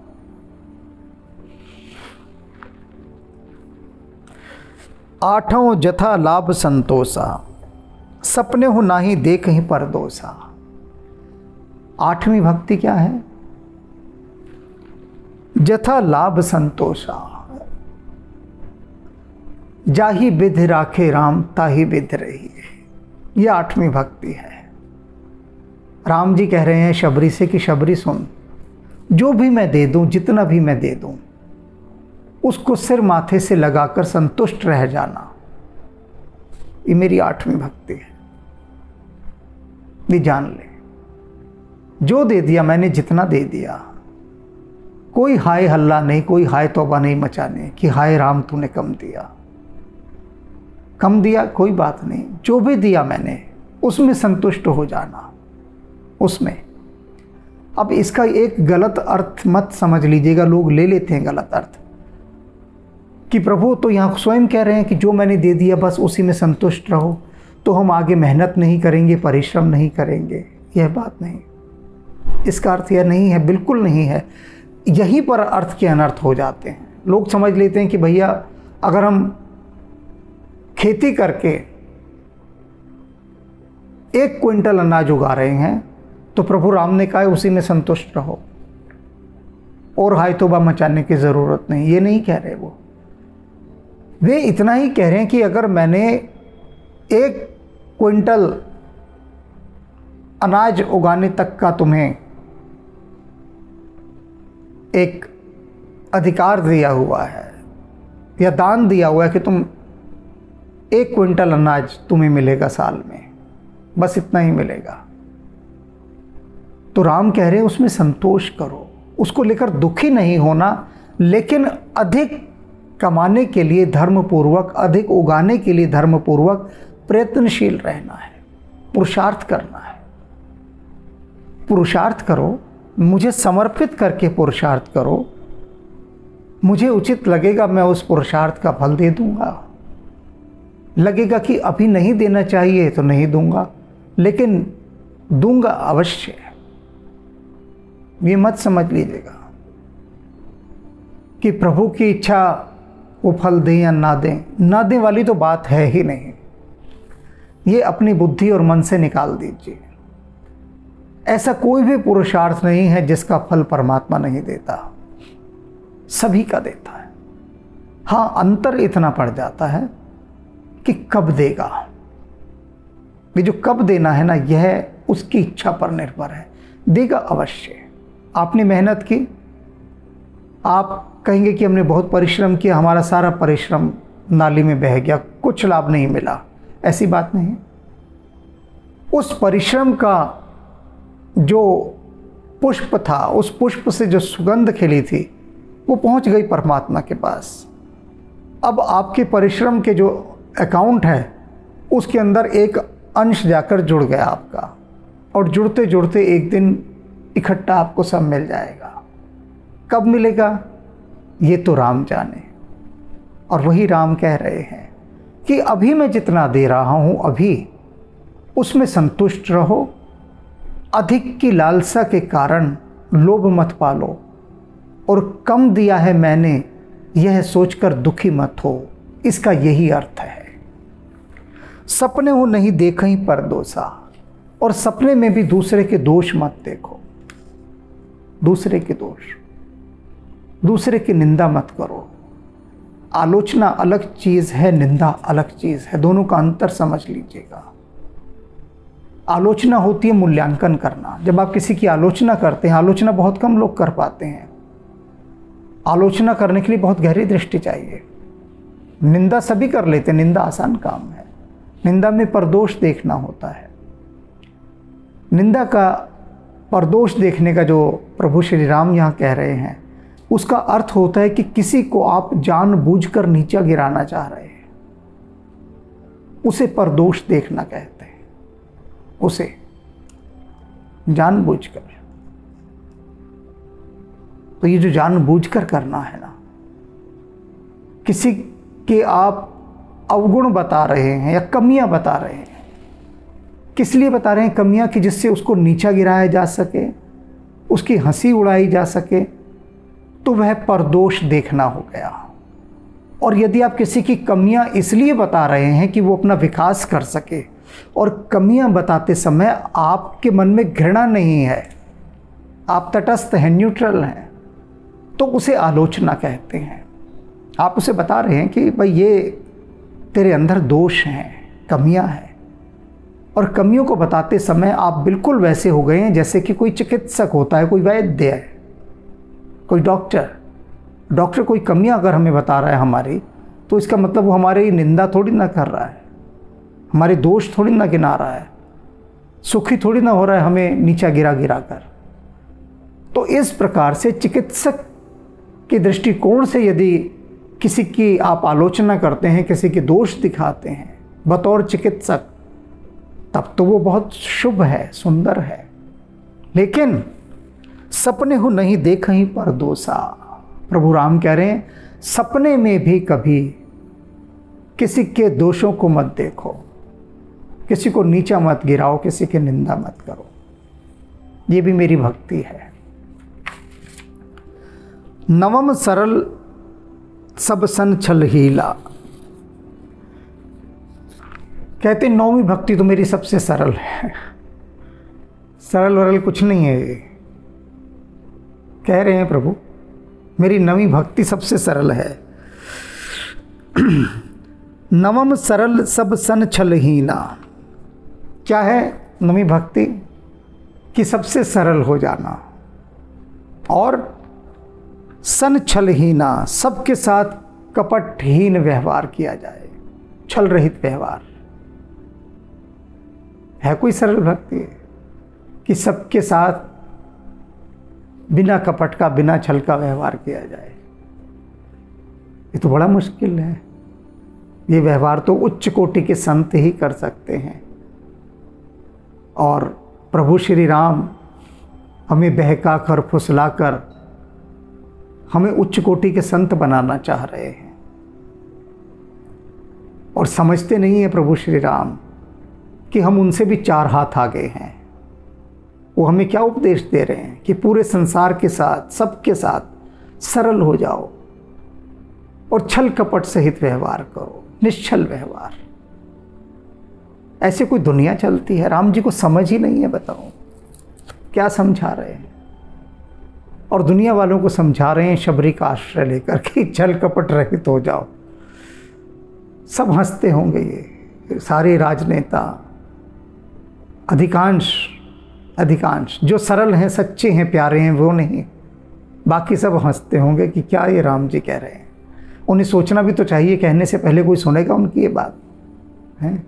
आठों जथा लाभ संतोषा, सपने हो नाही देख ही परदोसा। आठवीं भक्ति क्या है? जथा लाभ संतोषा, जाही विधि राखे राम ताही विधि रही। यह आठवीं भक्ति है। राम जी कह रहे हैं शबरी से कि शबरी सुन, जो भी मैं दे दूं, जितना भी मैं दे दूं, उसको सिर माथे से लगाकर संतुष्ट रह जाना। ये मेरी आठवीं भक्ति है। ये जान ले, जो दे दिया मैंने, जितना दे दिया, कोई हाय हल्ला नहीं, कोई हाय तौबा नहीं मचाने कि हाय राम तूने कम दिया। कम दिया कोई बात नहीं, जो भी दिया मैंने उसमें संतुष्ट हो जाना। उसमें अब इसका एक गलत अर्थ मत समझ लीजिएगा, लोग ले लेते हैं गलत अर्थ कि प्रभु तो यहाँ स्वयं कह रहे हैं कि जो मैंने दे दिया बस उसी में संतुष्ट रहो, तो हम आगे मेहनत नहीं करेंगे, परिश्रम नहीं करेंगे। यह बात नहीं, इसका अर्थ यह नहीं है, बिल्कुल नहीं है। यहीं पर अर्थ के अनर्थ हो जाते हैं। लोग समझ लेते हैं कि भैया अगर हम खेती करके 1 क्विंटल अनाज उगा रहे हैं तो प्रभु राम ने कहा उसी में संतुष्ट रहो और हाय तौबा मचाने की ज़रूरत नहीं। ये नहीं कह रहे वे इतना ही कह रहे हैं कि अगर मैंने 1 क्विंटल अनाज उगाने तक का तुम्हें एक अधिकार दिया हुआ है या दान दिया हुआ है कि तुम 1 क्विंटल अनाज तुम्हें मिलेगा साल में, बस इतना ही मिलेगा, तो राम कह रहे हैं उसमें संतोष करो, उसको लेकर दुखी नहीं होना, लेकिन अधिक कमाने के लिए धर्मपूर्वक, अधिक उगाने के लिए धर्मपूर्वक प्रयत्नशील रहना है, पुरुषार्थ करना है। पुरुषार्थ करो, मुझे समर्पित करके पुरुषार्थ करो, मुझे उचित लगेगा मैं उस पुरुषार्थ का फल दे दूंगा। लगेगा कि अभी नहीं देना चाहिए तो नहीं दूंगा, लेकिन दूंगा अवश्य। ये मत समझ लीजिएगा कि प्रभु की इच्छा वो फल दें या ना दें, ना दें वाली तो बात है ही नहीं। ये अपनी बुद्धि और मन से निकाल दीजिए। ऐसा कोई भी पुरुषार्थ नहीं है जिसका फल परमात्मा नहीं देता, सभी का देता है। हाँ, अंतर इतना पड़ जाता है कि कब देगा। ये जो कब देना है ना, यह उसकी इच्छा पर निर्भर है। देगा अवश्य। आपने मेहनत की, आप कहेंगे कि हमने बहुत परिश्रम किया, हमारा सारा परिश्रम नाली में बह गया, कुछ लाभ नहीं मिला, ऐसी बात नहीं। उस परिश्रम का जो पुष्प था, उस पुष्प से जो सुगंध खिली थी, वो पहुंच गई परमात्मा के पास। अब आपके परिश्रम के जो अकाउंट है उसके अंदर एक अंश जाकर जुड़ गया आपका, और जुड़ते जुड़ते एक दिन इकट्ठा आपको सब मिल जाएगा। कब मिलेगा ये तो राम जाने। और वही राम कह रहे हैं कि अभी मैं जितना दे रहा हूं, अभी उसमें संतुष्ट रहो। अधिक की लालसा के कारण लोभ मत पालो, और कम दिया है मैंने यह सोचकर दुखी मत हो। इसका यही अर्थ है। सपने हो नहीं देखई परदोसा, और सपने में भी दूसरे के दोष मत देखो। दूसरे के दोष, दूसरे की निंदा मत करो। आलोचना अलग चीज़ है, निंदा अलग चीज़ है, दोनों का अंतर समझ लीजिएगा। आलोचना होती है मूल्यांकन करना। जब आप किसी की आलोचना करते हैं, आलोचना बहुत कम लोग कर पाते हैं। आलोचना करने के लिए बहुत गहरी दृष्टि चाहिए। निंदा सभी कर लेते हैं, निंदा आसान काम है। निंदा में परदोष देखना होता है। निंदा का परदोष देखने का जो प्रभु श्री राम यहाँ कह रहे हैं, उसका अर्थ होता है कि किसी को आप जानबूझकर नीचा गिराना चाह रहे हैं, उसे परदोष देखना कहते हैं। उसे जानबूझकर, तो ये जो जानबूझकर करना है ना, किसी के आप अवगुण बता रहे हैं या कमियां बता रहे हैं। किस लिए बता रहे हैं कमियां? कि जिससे उसको नीचा गिराया जा सके, उसकी हंसी उड़ाई जा सके, तो वह परदोष देखना हो गया। और यदि आप किसी की कमियां इसलिए बता रहे हैं कि वो अपना विकास कर सके, और कमियां बताते समय आपके मन में घृणा नहीं है, आप तटस्थ हैं, न्यूट्रल हैं, तो उसे आलोचना कहते हैं। आप उसे बता रहे हैं कि भाई ये तेरे अंदर दोष हैं, कमियां हैं। और कमियों को बताते समय आप बिल्कुल वैसे हो गए हैं जैसे कि कोई चिकित्सक होता है, कोई वैद्य है, कोई डॉक्टर कोई कमियां अगर हमें बता रहा है हमारी, तो इसका मतलब वो हमारी निंदा थोड़ी ना कर रहा है, हमारे दोष थोड़ी ना गिना रहा है, सुखी थोड़ी ना हो रहा है हमें नीचा गिरा कर। तो इस प्रकार से चिकित्सक के दृष्टिकोण से यदि किसी की आप आलोचना करते हैं, किसी के दोष दिखाते हैं बतौर चिकित्सक, तब तो वो बहुत शुभ है, सुंदर है। लेकिन सपने हो नहीं देखहीं पर दोषा, प्रभु राम कह रहे हैं सपने में भी कभी किसी के दोषों को मत देखो, किसी को नीचा मत गिराओ, किसी की निंदा मत करो। ये भी मेरी भक्ति है। नवम सरल सब सन छल हीला, कहते नौवीं भक्ति तो मेरी सबसे सरल है। सरल वरल कुछ नहीं है ये, कह रहे हैं प्रभु मेरी नवीं भक्ति सबसे सरल है। नवम सरल सब सन छलहीना, क्या है नवीं भक्ति? कि सबसे सरल हो जाना, और सन छलहीना, सबके साथ कपटहीन व्यवहार किया जाए, छल रहित व्यवहार। है कोई सरल भक्ति कि सबके साथ बिना कपट का, बिना छल का व्यवहार किया जाए? ये तो बड़ा मुश्किल है। ये व्यवहार तो उच्च कोटि के संत ही कर सकते हैं। और प्रभु श्री राम हमें बहका कर, फुसला कर हमें उच्च कोटि के संत बनाना चाह रहे हैं, और समझते नहीं है प्रभु श्री राम कि हम उनसे भी 4 हाथ आगे हैं। वो हमें क्या उपदेश दे रहे हैं कि पूरे संसार के साथ, सबके साथ सरल हो जाओ और छल कपट सहित व्यवहार करो, निश्छल व्यवहार। ऐसे कोई दुनिया चलती है? राम जी को समझ ही नहीं है, बताओ क्या समझा रहे हैं। और दुनिया वालों को समझा रहे हैं शबरी का आश्रय लेकर कि छल कपट रहित हो जाओ। सब हंसते होंगे, ये सारे राजनेता, अधिकांश जो सरल हैं, सच्चे हैं, प्यारे हैं, वो नहीं। बाकी सब हंसते होंगे कि क्या ये राम जी कह रहे हैं। उन्हें सोचना भी तो चाहिए, कहने से पहले कोई सुनेगा उनकी ये बात है?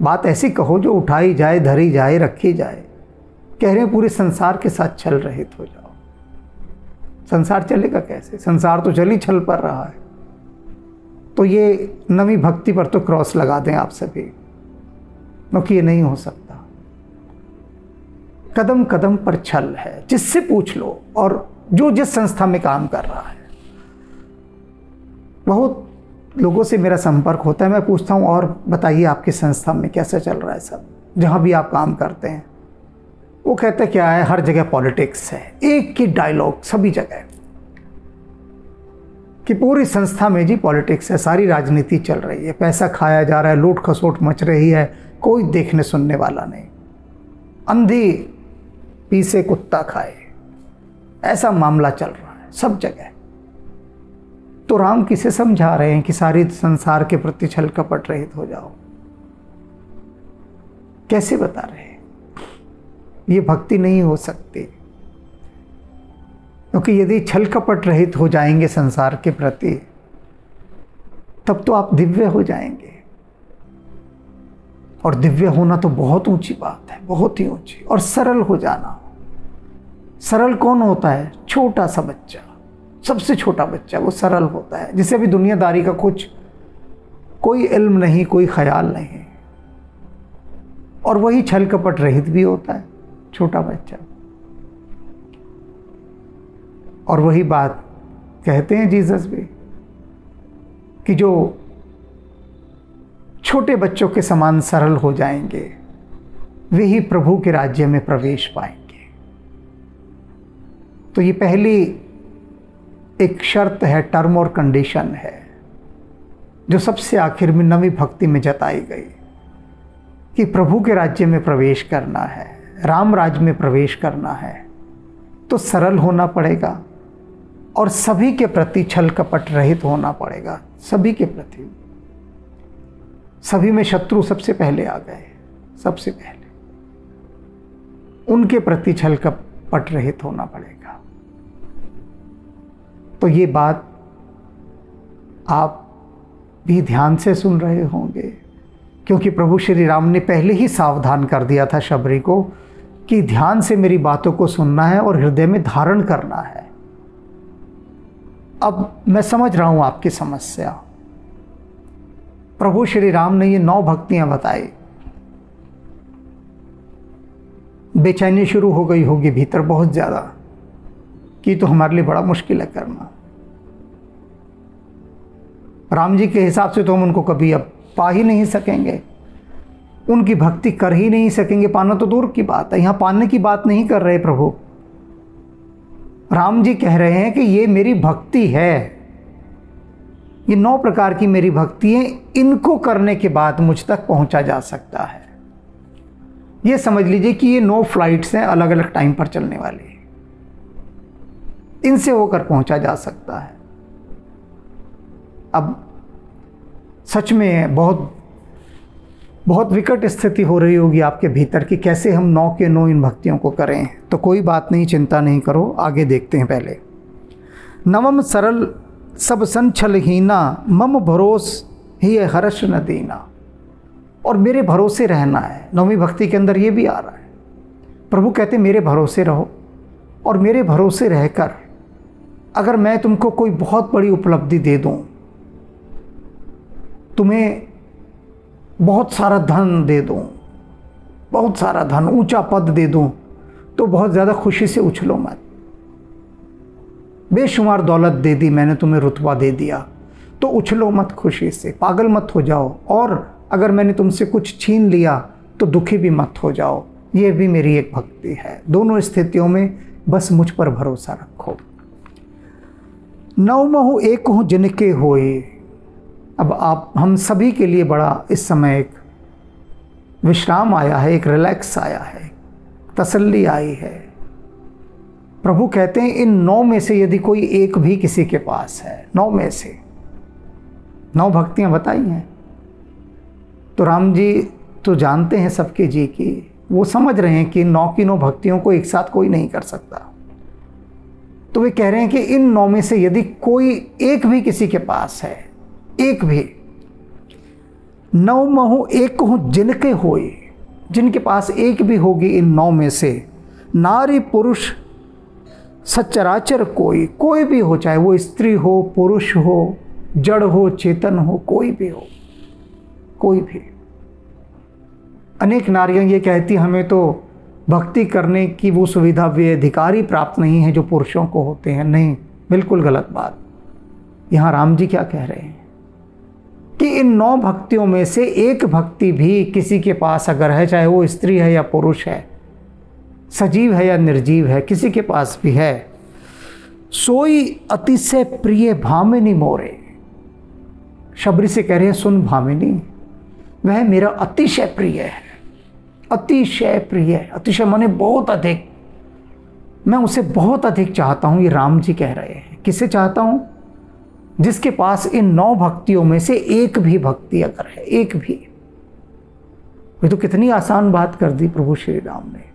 बात ऐसी कहो जो उठाई जाए, धरी जाए, रखी जाए। कह रहे हैं पूरे संसार के साथ छल रहित हो जाओ। संसार चलेगा कैसे? संसार तो चल ही छल पर रहा है। तो ये नवी भक्ति पर तो क्रॉस लगा दें आप सभी, क्योंकि ये नहीं हो सकता। कदम कदम पर छल है, जिससे पूछ लो, और जो जिस संस्था में काम कर रहा है। बहुत लोगों से मेरा संपर्क होता है, मैं पूछता हूँ और बताइए आपकी संस्था में कैसा चल रहा है सब, जहाँ भी आप काम करते हैं। वो कहते क्या है, हर जगह पॉलिटिक्स है, एक ही डायलॉग सभी जगह कि पूरी संस्था में जी पॉलिटिक्स है, सारी राजनीति चल रही है, पैसा खाया जा रहा है, लूट खसोट मच रही है, कोई देखने सुनने वाला नहीं, अंधी पीसे कुत्ता खाए, ऐसा मामला चल रहा है सब जगह। तो राम किसे समझा रहे हैं कि सारी संसार के प्रति छल कपट रहित हो जाओ? कैसे बता रहे हैं? ये भक्ति नहीं हो सकती, क्योंकि यदि छल कपट रहित हो जाएंगे संसार के प्रति, तब तो आप दिव्य हो जाएंगे। और दिव्य होना तो बहुत ऊंची बात है, बहुत ही ऊंची। और सरल हो जाना, सरल कौन होता है? छोटा सा बच्चा, सबसे छोटा बच्चा वो सरल होता है, जिसे अभी दुनियादारी का कोई इल्म नहीं, कोई ख्याल नहीं, और वही छल कपट रहित भी होता है, छोटा बच्चा। और वही बात कहते हैं जीसस भी कि जो छोटे बच्चों के समान सरल हो जाएंगे, वे ही प्रभु के राज्य में प्रवेश पाएंगे। तो ये पहली एक शर्त है, टर्म और कंडीशन है, जो सबसे आखिर में नवी भक्ति में जताई गई कि प्रभु के राज्य में प्रवेश करना है, राम राज्य में प्रवेश करना है, तो सरल होना पड़ेगा और सभी के प्रति छल कपट रहित होना पड़ेगा। सभी के प्रति, सभी में शत्रु सबसे पहले आ गए, सबसे पहले उनके प्रति छल कपट रहित होना पड़ेगा। तो ये बात आप भी ध्यान से सुन रहे होंगे, क्योंकि प्रभु श्री राम ने पहले ही सावधान कर दिया था शबरी को कि ध्यान से मेरी बातों को सुनना है और हृदय में धारण करना है। अब मैं समझ रहा हूं आपकी समस्या। प्रभु श्री राम ने ये 9 भक्तियां बताई। बेचैनी शुरू हो गई होगी भीतर बहुत ज़्यादा कि तो हमारे लिए बड़ा मुश्किल है करना। राम जी के हिसाब से तो हम उनको कभी अब पा ही नहीं सकेंगे, उनकी भक्ति कर ही नहीं सकेंगे। पाना तो दूर की बात है, यहाँ पाने की बात नहीं कर रहे प्रभु। राम जी कह रहे हैं कि ये मेरी भक्ति है, ये 9 प्रकार की मेरी भक्ति है, इनको करने के बाद मुझ तक पहुंचा जा सकता है। ये समझ लीजिए कि ये 9 फ्लाइट्स हैं अलग अलग टाइम पर चलने वाली, इनसे होकर पहुंचा जा सकता है। अब सच में बहुत बहुत विकट स्थिति हो रही होगी आपके भीतर कि कैसे हम 9 के 9 इन भक्तियों को करें। तो कोई बात नहीं, चिंता नहीं करो, आगे देखते हैं। पहले नवम सरल सब संछलहीना, मम भरोस ही हर्ष न दीना। और मेरे भरोसे रहना है। नौवीं भक्ति के अंदर ये भी आ रहा है, प्रभु कहते मेरे भरोसे रहो, और मेरे भरोसे रहकर अगर मैं तुमको कोई बहुत बड़ी उपलब्धि दे दूं, तुम्हें बहुत सारा धन दे दूं, बहुत सारा धन, ऊंचा पद दे दूं, तो बहुत ज़्यादा खुशी से उछलो मत। बेशुमार दौलत दे दी मैंने तुम्हें, रुतबा दे दिया, तो उछलो मत खुशी से, पागल मत हो जाओ। और अगर मैंने तुमसे कुछ छीन लिया तो दुखी भी मत हो जाओ। ये भी मेरी एक भक्ति है। दोनों स्थितियों में बस मुझ पर भरोसा रखो। नवमहु एक हूँ जिनके होए। अब आप हम सभी के लिए बड़ा इस समय एक विश्राम आया है, एक रिलैक्स आया है, तसल्ली आई है। प्रभु कहते हैं इन 9 में से यदि कोई एक भी किसी के पास है, 9 में से 9 भक्तियां बताई हैं, तो राम जी तो जानते हैं सबके जी की, वो समझ रहे हैं कि 9 की 9 भक्तियों को एक साथ कोई नहीं कर सकता। तो वे कह रहे हैं कि इन 9 में से यदि कोई एक भी किसी के पास है, एक भी, नवमहु एक हूँ जिनके होए, जिनके पास एक भी होगी इन 9 में से, नारी पुरुष सचराचर कोई भी हो, चाहे वो स्त्री हो, पुरुष हो, जड़ हो, चेतन हो, कोई भी हो, कोई भी। अनेक नारियां ये कहती हमें तो भक्ति करने की वो सुविधा, वे अधिकारी प्राप्त नहीं है जो पुरुषों को होते हैं। नहीं, बिल्कुल गलत बात। यहाँ राम जी क्या कह रहे हैं कि इन 9 भक्तियों में से एक भक्ति भी किसी के पास अगर है, चाहे वो स्त्री है या पुरुष है, सजीव है या निर्जीव है, किसी के पास भी है, सोई अतिशय प्रिय भामिनी मोरे। शबरी से कह रहे हैं सुन भामिनी, वह मेरा अतिशय प्रिय है, अतिशय प्रिय। अतिशय माने बहुत अधिक, मैं उसे बहुत अधिक चाहता हूं। ये राम जी कह रहे हैं। किसे चाहता हूं? जिसके पास इन 9 भक्तियों में से एक भी भक्ति अगर है, एक भी। ये तो कितनी आसान बात कर दी प्रभु श्री राम ने।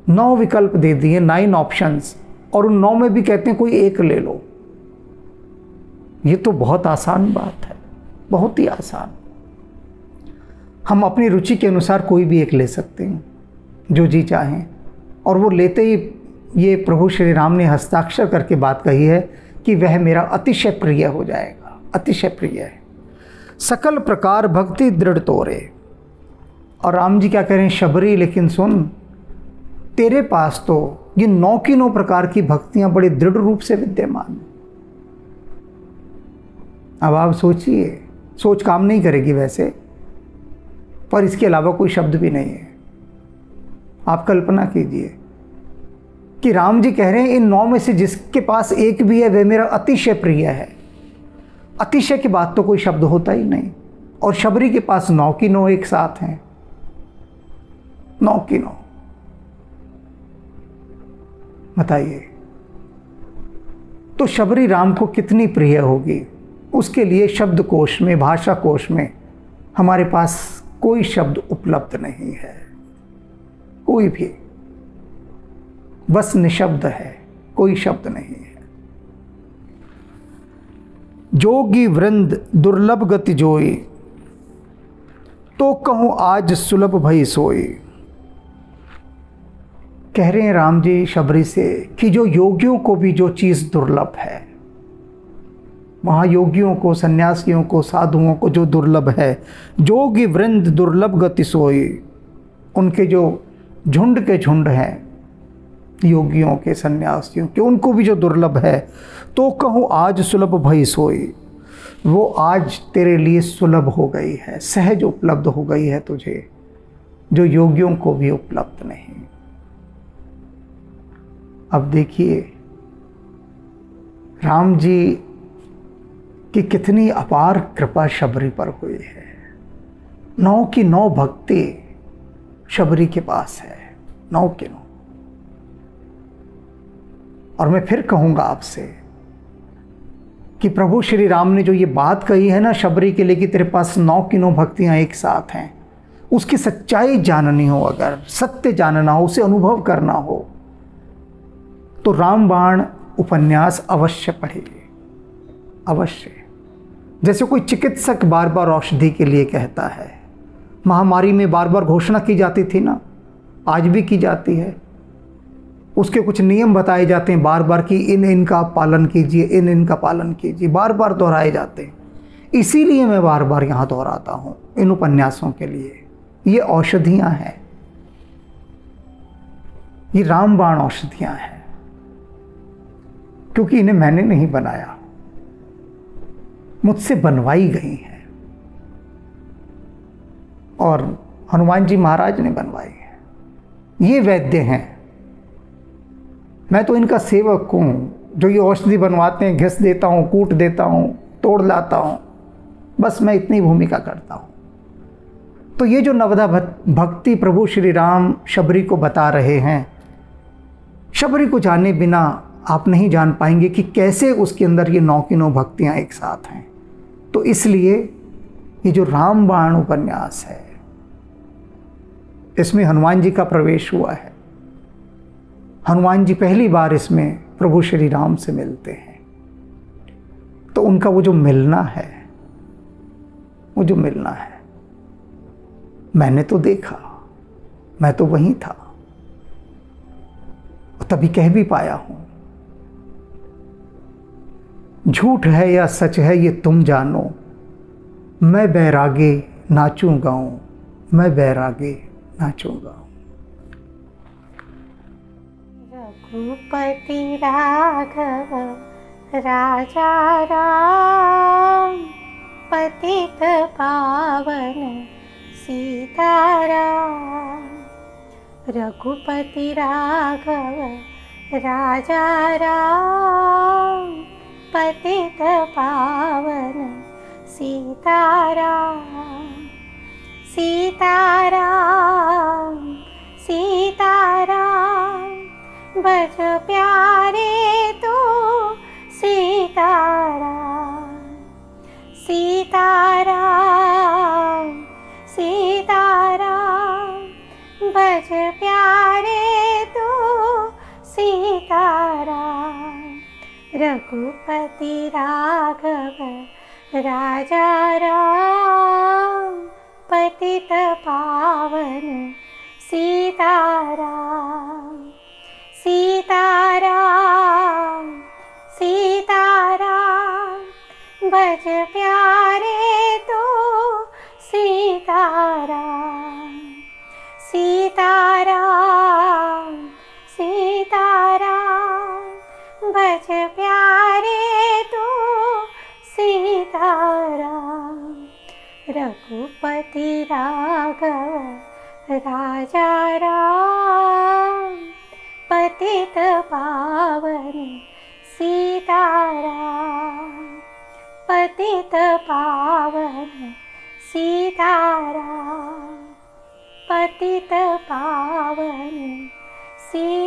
9 विकल्प दे दिए, 9 ऑप्शंस, और उन 9 में भी कहते हैं कोई एक ले लो। ये तो बहुत आसान बात है, बहुत ही आसान। हम अपनी रुचि के अनुसार कोई भी एक ले सकते हैं, जो जी चाहें। और वो लेते ही ये प्रभु श्री राम ने हस्ताक्षर करके बात कही है कि वह मेरा अतिशय प्रिय हो जाएगा, अतिशय प्रिय है। सकल प्रकार भक्ति दृढ़ तोरे। और राम जी क्या कह रहे हैं? शबरी लेकिन सुन, तेरे पास तो ये 9 की 9 प्रकार की भक्तियां बड़े दृढ़ रूप से विद्यमान हैं। अब आप सोचिए सोच काम नहीं करेगी वैसे, पर इसके अलावा कोई शब्द भी नहीं है। आप कल्पना कीजिए कि राम जी कह रहे हैं इन 9 में से जिसके पास एक भी है वह मेरा अतिशय प्रिय है। अतिशय की बात तो कोई शब्द होता ही नहीं, और शबरी के पास 9 की 9 एक साथ हैं, 9 की 9। बताइए, तो शबरी राम को कितनी प्रिय होगी। उसके लिए शब्दकोश में, भाषा कोश में हमारे पास कोई शब्द उपलब्ध नहीं है, कोई भी, बस निशब्द है, कोई शब्द नहीं है। जोगी वृंद दुर्लभ गति जोई, तो कहूं आज सुलभ भई सोई। कह रहे हैं राम जी शबरी से कि जो योगियों को भी जो चीज़ दुर्लभ है, महायोगियों को, सन्यासियों को, साधुओं को जो दुर्लभ है, जोगी वृंद दुर्लभ गति सोई, उनके जो झुंड के झुंड हैं योगियों के, सन्यासियों के, उनको भी जो दुर्लभ है, तो कहूँ आज सुलभ भई सोई, वो आज तेरे लिए सुलभ हो गई है, सहज उपलब्ध हो गई है तुझे, जो योगियों को भी उपलब्ध नहीं। अब देखिए राम जी की कितनी अपार कृपा शबरी पर हुई है। 9 की 9 भक्ति शबरी के पास है, 9 की 9। और मैं फिर कहूंगा आपसे कि प्रभु श्री राम ने जो ये बात कही है ना शबरी के लिए कि तेरे पास 9 की 9 भक्तियां एक साथ हैं, उसकी सच्चाई जाननी हो, अगर सत्य जानना हो, उसे अनुभव करना हो, तो रामबाण उपन्यास अवश्य पढ़िए, अवश्य। जैसे कोई चिकित्सक बार बार औषधि के लिए कहता है, महामारी में बार बार घोषणा की जाती थी ना, आज भी की जाती है, उसके कुछ नियम बताए जाते हैं बार बार कि इनका पालन कीजिए, इनका पालन कीजिए, बार बार दोहराए जाते हैं। इसीलिए मैं बार बार यहाँ दोहराता हूँ इन उपन्यासों के लिए। ये औषधियाँ हैं, ये रामबाण औषधियाँ हैं, क्योंकि इन्हें मैंने नहीं बनाया, मुझसे बनवाई गई हैं, और हनुमान जी महाराज ने बनवाई है। ये वैद्य हैं, मैं तो इनका सेवक हूँ, जो ये औषधि बनवाते हैं, घिस देता हूँ, कूट देता हूँ, तोड़ लाता हूँ, बस मैं इतनी भूमिका करता हूँ। तो ये जो नवधा भक्ति प्रभु श्री राम शबरी को बता रहे हैं, शबरी को जाने बिना आप नहीं जान पाएंगे कि कैसे उसके अंदर ये 9 की 9 भक्तियाँ एक साथ हैं। तो इसलिए ये जो रामबाण उपन्यास है, इसमें हनुमान जी का प्रवेश हुआ है। हनुमान जी पहली बार इसमें प्रभु श्री राम से मिलते हैं, तो उनका वो जो मिलना है, वो जो मिलना है, मैंने तो देखा, मैं तो वहीं था, तभी कह भी पाया हूं, झूठ है या सच है ये तुम जानो, मैं बैरागे नाचूं गाऊं, मैं बैरागे नाचूं गाऊं। रघुपति राघव राजा राम, पतित पावन सीताराम। रघुपति राघव राजा राम, पतित पावन सीताराम। सीताराम सीताराम बज प्यारे तो सीताराम। सीताराम सीताराम बज प्यारे तो सीताराम। रघुपति राघव राजा राम, पतित पावन सीताराम। सीताराम सीताराम बज प्यारे तो सीताराम। सीताराम सीताराम बज प्यारे तो सीताराम। रघुपति राघव राजा राम, पतित पावन सीताराम, पतित पावन सीताराम, पतित पावन सीताराम।